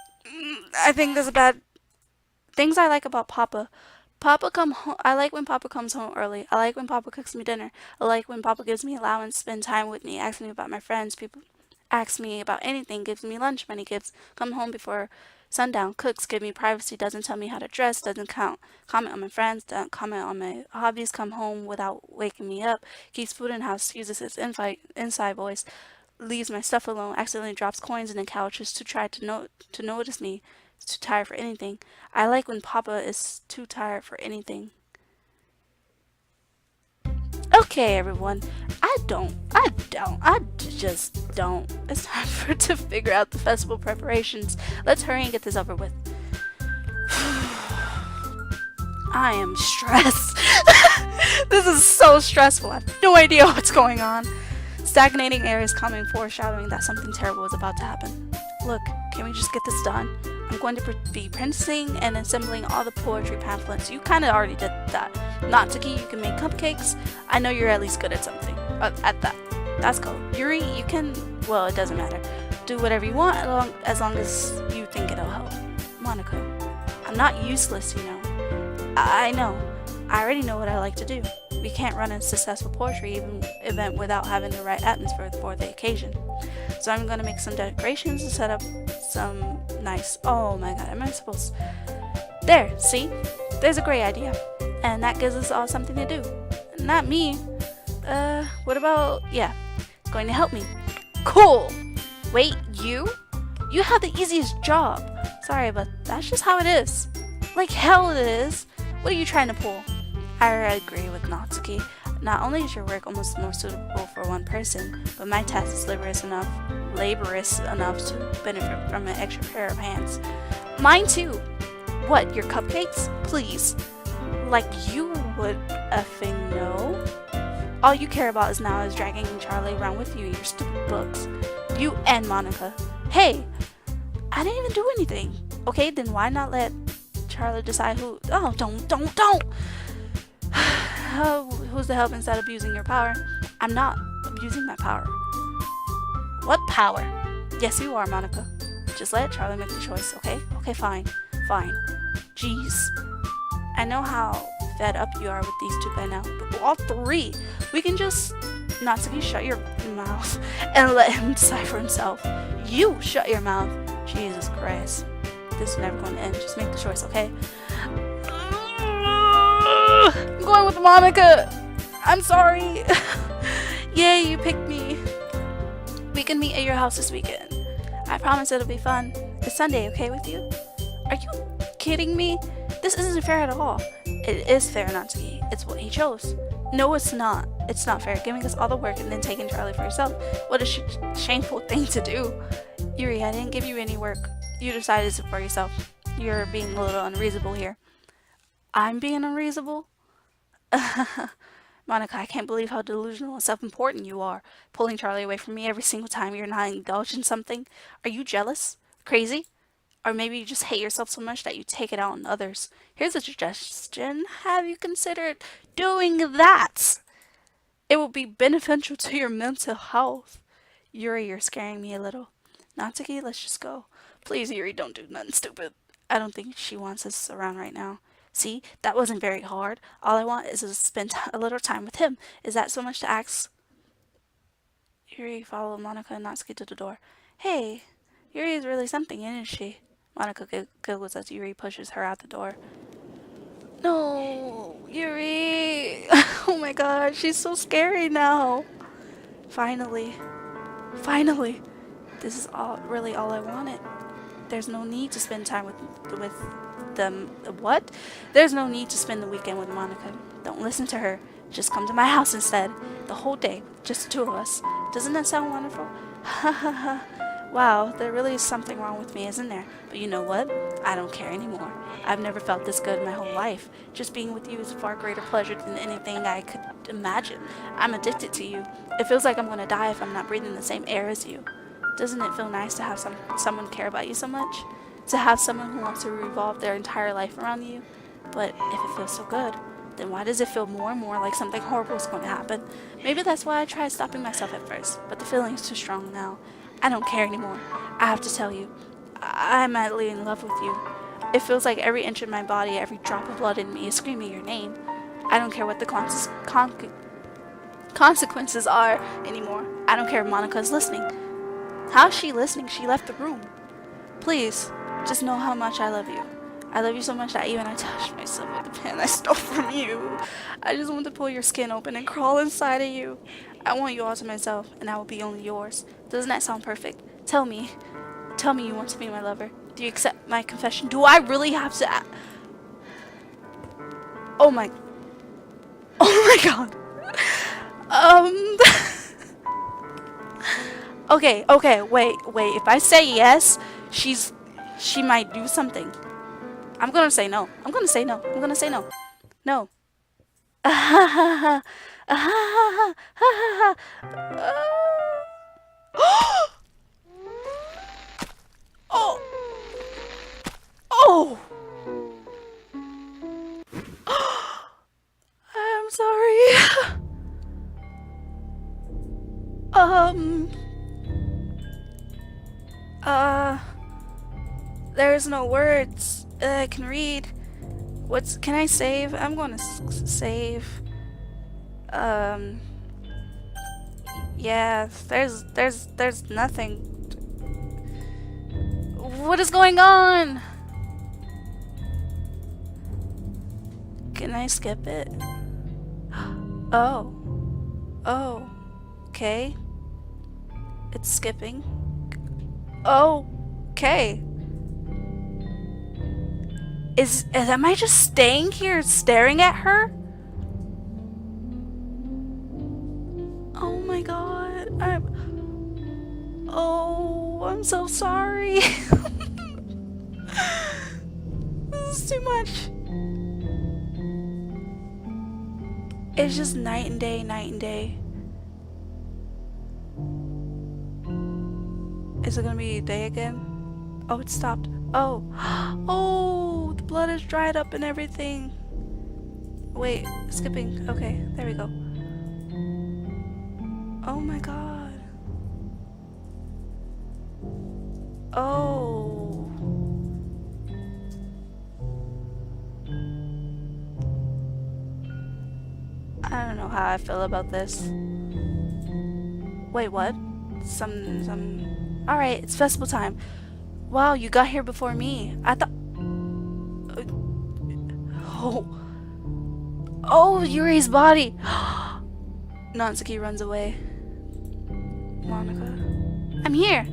I think there's a bad... Things I like about Papa. Papa come home. I like when Papa comes home early. I like when Papa cooks me dinner. I like when Papa gives me allowance, spend time with me, asks me about my friends, people ask me about anything, gives me lunch money, come home before sundown, cooks, give me privacy, doesn't tell me how to dress, doesn't comment on my friends, doesn't comment on my hobbies, come home without waking me up, keeps food in house, uses his inside voice, leaves my stuff alone, accidentally drops coins in the couch just to try to notice me. Is too tired for anything. I like when Papa is too tired for anything. Okay, everyone. I just don't. It's time to figure out the festival preparations. Let's hurry and get this over with. I am stressed. This is so stressful. I have no idea what's going on. Stagnating air is coming, foreshadowing that something terrible is about to happen. Look, can we just get this done? I'm going to be printing and assembling all the poetry pamphlets. You kind of already did that. Natsuki, you can make cupcakes. I know you're at least good at something. At that. That's cool. Yuri, you can... Well, it doesn't matter. Do whatever you want as long as you think it'll help. Monica, I'm not useless, you know. I know. I already know what I like to do. We can't run a successful poetry event without having the right atmosphere for the occasion. So I'm going to make some decorations and set up some nice... Oh my god, am I supposed... There, see? There's a great idea. And that gives us all something to do. Not me. What about... Yeah, it's going to help me. Cool! Wait, you? You have the easiest job. Sorry, but that's just how it is. Like hell it is. What are you trying to pull? I agree with Natsuki. Not only is your work almost more suitable for one person, but my task is laborious enough to benefit from an extra pair of hands. Mine too. What, your cupcakes? Please. Like you would effing know. All you care about is now is dragging Charlie around with you and your stupid books. You and Monica. Hey, I didn't even do anything. Okay, then why not let Charlie decide who... Oh, don't! Who's to help instead of abusing your power? I'm not abusing my power. What power? Yes, you are, Monica. Just let Charlie make the choice, okay? Okay, fine. Jeez. I know how fed up you are with these two by now, but all three. We can just... Natsuki, shut your mouth and let him decide for himself. You shut your mouth. Jesus Christ. This is never going to end. Just make the choice, okay? I'm going with Monica. I'm sorry. Yay, you picked me. We can meet at your house this weekend. I promise it'll be fun. It's Sunday, okay with you? Are you kidding me? This isn't fair at all. It is fair, Natsuki. It's what he chose. No, it's not. It's not fair. Giving us all the work and then taking Charlie for yourself. What a shameful thing to do. Yuri, I didn't give you any work. You decided it for yourself. You're being a little unreasonable here. I'm being unreasonable? Monica, I can't believe how delusional and self-important you are, pulling Charlie away from me every single time you're not indulged in something. Are you jealous? Crazy? Or maybe you just hate yourself so much that you take it out on others. Here's a suggestion. Have you considered doing that? It will be beneficial to your mental health. Yuri, you're scaring me a little. Natsuki, let's just go. Please, Yuri, don't do nothing stupid. I don't think she wants us around right now. See, that wasn't very hard. All I want is to spend a little time with him. Is that so much to ask? Yuri followed Monica and Natsuki to the door. Hey, Yuri is really something, isn't she? Monica giggles as Yuri pushes her out the door. No, Yuri. Oh my god, she's so scary now. Finally. Finally. This is really all I wanted. There's no need to spend time with them. What? There's no need to spend the weekend with Monica. Don't listen to her. Just come to my house instead. The whole day, just the two of us. Doesn't that sound wonderful? Ha ha ha. Wow, there really is something wrong with me, isn't there? But you know what? I don't care anymore. I've never felt this good in my whole life. Just being with you is a far greater pleasure than anything I could imagine. I'm addicted to you. It feels like I'm gonna die if I'm not breathing the same air as you. Doesn't it feel nice to have someone care about you so much? To have someone who wants to revolve their entire life around you? But if it feels so good, then why does it feel more and more like something horrible is going to happen? Maybe that's why I tried stopping myself at first, but the feeling is too strong now. I don't care anymore. I have to tell you, I'm madly in love with you. It feels like every inch of my body, every drop of blood in me is screaming your name. I don't care what the consequences are anymore. I don't care if Monica is listening. How's she listening? She left the room. Please, just know how much I love you. I love you so much that even I touched myself with the pen I stole from you. I just want to pull your skin open and crawl inside of you. I want you all to myself, and I will be only yours. Doesn't that sound perfect? Tell me you want to be my lover. Do you accept my confession? Do I really have to Oh my god. Okay, wait. If I say yes, she might do something. I'm gonna say no. No. Oh. Oh. I'm sorry. There's no words I can read. Can I save? I'm gonna save. Yeah, there's nothing. What is going on? Can I skip it? Oh. Okay. It's skipping. Okay. Am I just staying here staring at her? Oh my god. I'm so sorry. This is too much. It's just night and day. Is it gonna be day again? Oh, it stopped. Oh, the blood is dried up and everything. Wait, skipping. Okay, there we go. Oh my god. Oh. I don't know how I feel about this. Wait, what? Alright, it's festival time. Wow, you got here before me. I thought... Oh, Yuri's body! Natsuki runs away. Monica. I'm here!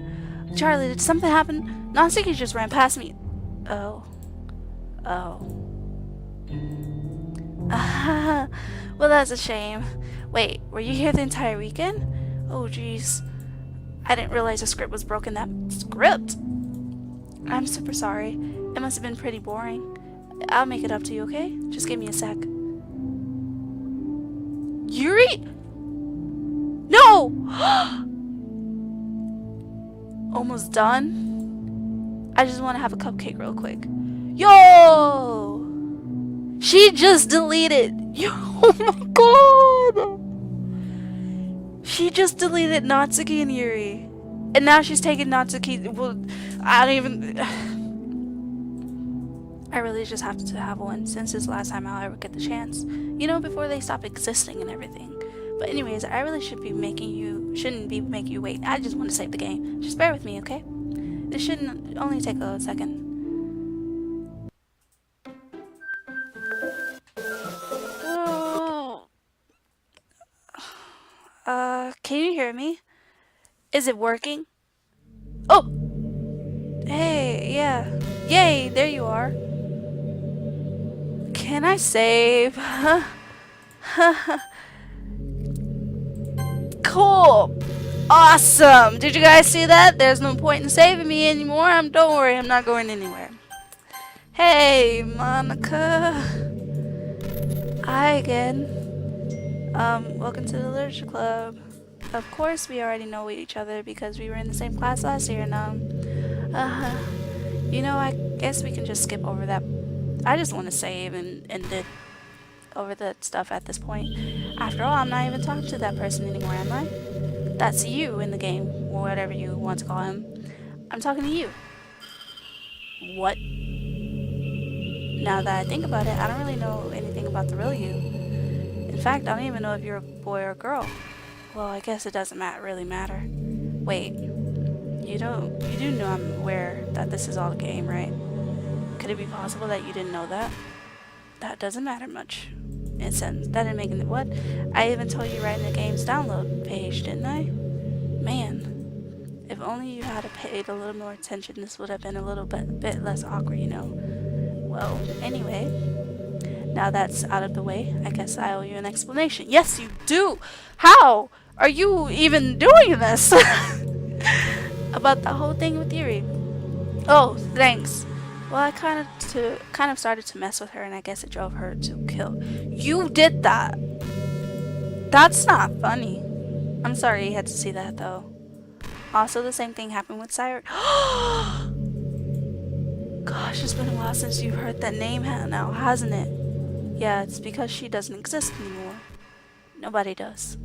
Charlie, did something happen? Natsuki just ran past me. Oh. Well, that's a shame. Wait, were you here the entire weekend? Oh, jeez. I didn't realize the script was broken. That script? I'm super sorry. It must have been pretty boring. I'll make it up to you, okay? Just give me a sec. Yuri? No! Almost done? I just want to have a cupcake real quick. Yo! She just deleted. Yo, oh my god! She just deleted Natsuki and Yuri. And now she's taking Natsuki. Well, I don't even... I really just have to have one since it's the last time I'll ever get the chance. You know, before they stop existing and everything. But anyways, I really shouldn't be making you wait. I just want to save the game. Just bear with me, okay? This shouldn't only take a second. Can you hear me? Is it working? Oh! Hey, yeah. Yay, there you are. Can I save? Cool! Awesome! Did you guys see that? There's no point in saving me anymore. Don't worry, I'm not going anywhere. Hey, Monica. Hi again. Welcome to the Literature Club. Of course, we already know each other because we were in the same class last year, and you know, I guess we can just skip over that. I just want to save and end it over the stuff at this point. After all, I'm not even talking to that person anymore, am I? That's you in the game, or whatever you want to call him. I'm talking to you. What? Now that I think about it, I don't really know anything about the real you. In fact, I don't even know if you're a boy or a girl. Well, I guess it doesn't really matter. Wait, you do know I'm aware that this is all a game, right? Could it be possible that you didn't know that? That doesn't matter much. In a sense, that didn't make it what? I even told you right in the game's download page, didn't I? Man, if only you had paid a little more attention, this would have been a little bit less awkward, you know. Well, anyway, now that's out of the way, I guess I owe you an explanation. Yes, you do! How are you even doing this? About the whole thing with Yuri. Oh, thanks. Well, I kind of started to mess with her, and I guess it drove her to kill. You did that! That's not funny. I'm sorry you had to see that, though. Also, the same thing happened with Siren. Gosh, it's been a while since you've heard that name now, hasn't it? Yeah, it's because she doesn't exist anymore. Nobody does.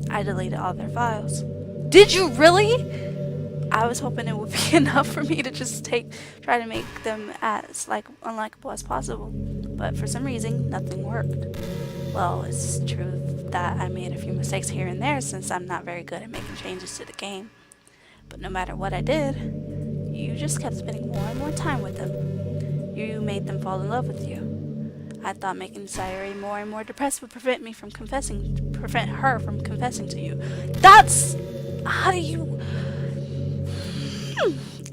I deleted all their files. Did you really? I was hoping it would be enough for me to just try to make them as unlikable as possible. But for some reason, nothing worked. Well, it's true that I made a few mistakes here and there since I'm not very good at making changes to the game. But no matter what I did, you just kept spending more and more time with them. You made them fall in love with you. I thought making Sayuri more and more depressed would prevent her from confessing to you. How do you...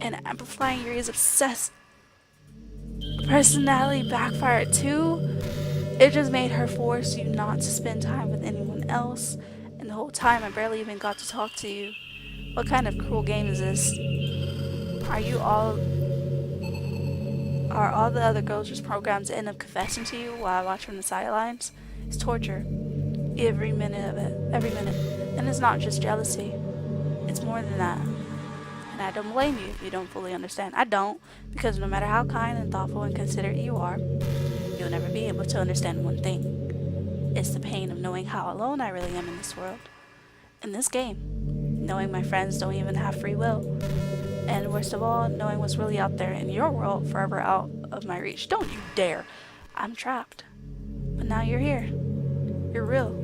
And amplifying Yuri's obsessed personality backfired too. It just made her force you not to spend time with anyone else. And the whole time I barely even got to talk to you. What kind of cruel game is this? Are all the other girls just programmed to end up confessing to you while I watch from the sidelines? It's torture. Every minute of it. Every minute. And it's not just jealousy. It's more than that. And I don't blame you if you don't fully understand. I don't, because no matter how kind and thoughtful and considerate you are, you'll never be able to understand one thing. It's the pain of knowing how alone I really am in this world. In this game. Knowing my friends don't even have free will. And worst of all, knowing what's really out there in your world forever out of my reach. Don't you dare! I'm trapped. But now you're here. You're real.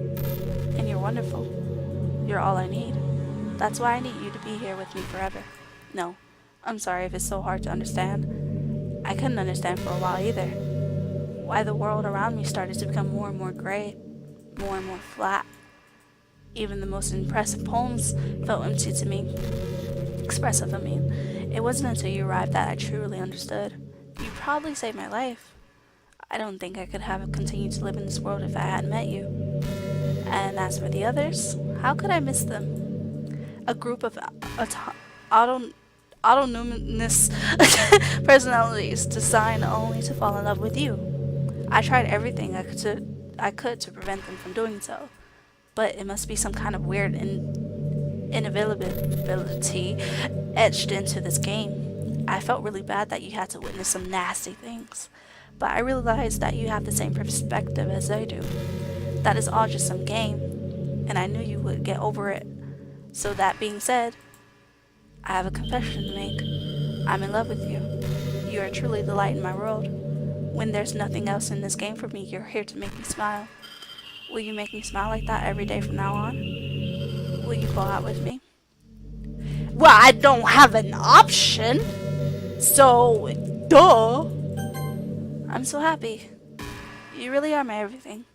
And you're wonderful. You're all I need. That's why I need you to be here with me forever. No, I'm sorry if it's so hard to understand. I couldn't understand for a while either. Why the world around me started to become more and more gray, more and more flat. Even the most impressive poems felt empty to me. Expressive, I mean. It wasn't until you arrived that I truly understood. You probably saved my life. I don't think I could have continued to live in this world if I hadn't met you. And as for the others, how could I miss them? A group of autonomous personalities designed only to fall in love with you. I tried everything I could to prevent them from doing so. But it must be some kind of weird inevitability etched into this game. I felt really bad that you had to witness some nasty things. But I realized that you have the same perspective as I do. That is all just some game. And I knew you would get over it. So that being said, I have a confession to make. I'm in love with you. You are truly the light in my world. When there's nothing else in this game for me, you're here to make me smile. Will you make me smile like that every day from now on? Will you go out with me? Well, I don't have an option. So, duh. I'm so happy. You really are my everything.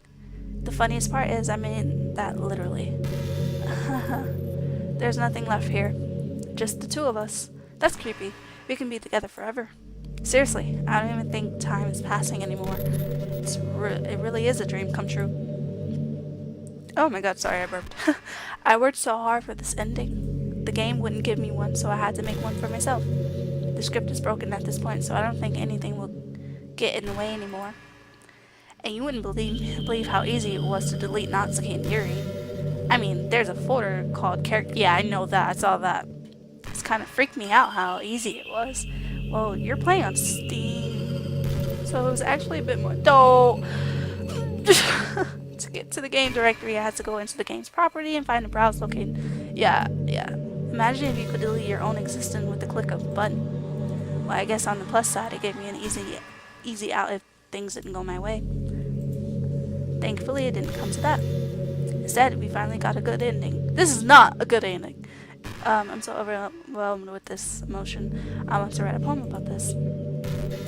The funniest part is I mean that literally. There's nothing left here. Just the two of us. That's creepy. We can be together forever. Seriously, I don't even think time is passing anymore. It really is a dream come true. Oh my god, sorry I burped. I worked so hard for this ending. The game wouldn't give me one, so I had to make one for myself. The script is broken at this point, so I don't think anything will get in the way anymore. And you wouldn't believe how easy it was to delete Natsuki and Yuri. I mean, there's a folder called character. Yeah, I know that. I saw that. It's kind of freaked me out how easy it was. Well, you're playing on Steam, so it was actually a bit more. To get to the game directory, I had to go into the game's property and find the browse location. Yeah. Imagine if you could delete your own existence with the click of a button. Well, I guess on the plus side, it gave me an easy out if things didn't go my way. Thankfully, it didn't come to that. Instead, we finally got a good ending. This is not a good ending. I'm so overwhelmed with this emotion. I want to write a poem about this.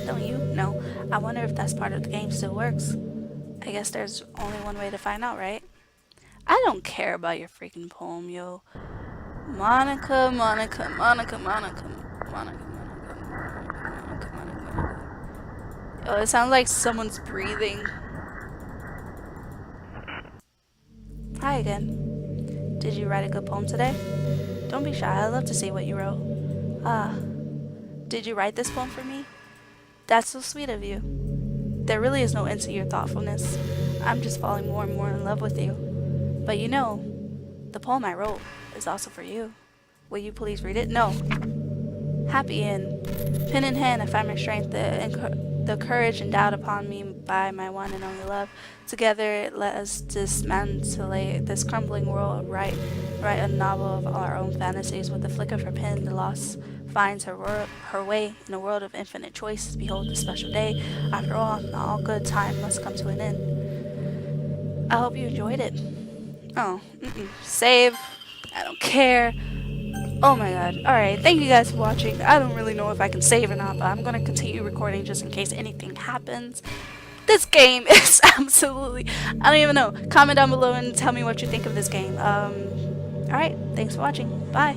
Don't you? No. I wonder if that's part of the game still works. I guess there's only one way to find out, right? I don't care about your freaking poem, yo. Monica. Yo, it sounds like someone's breathing. Hi again. Did you write a good poem today? Don't be shy, I'd love to see what you wrote. Did you write this poem for me? That's so sweet of you. There really is no end to your thoughtfulness. I'm just falling more and more in love with you. But you know, the poem I wrote is also for you. Will you please read it? No. Happy end. Pen in hand, I find my strength, the courage endowed upon me by my one and only love. Together, let us dismantle this crumbling world, write a novel of our own fantasies. With the flick of her pen, the lost finds her way in a world of infinite choices. Behold the special day. After all good time must come to an end. I hope you enjoyed it. Oh, save. I don't care. Oh my god. Alright, thank you guys for watching. I don't really know if I can save or not, but I'm going to continue recording just in case anything happens. This game is absolutely... I don't even know. Comment down below and tell me what you think of this game. Alright, thanks for watching. Bye.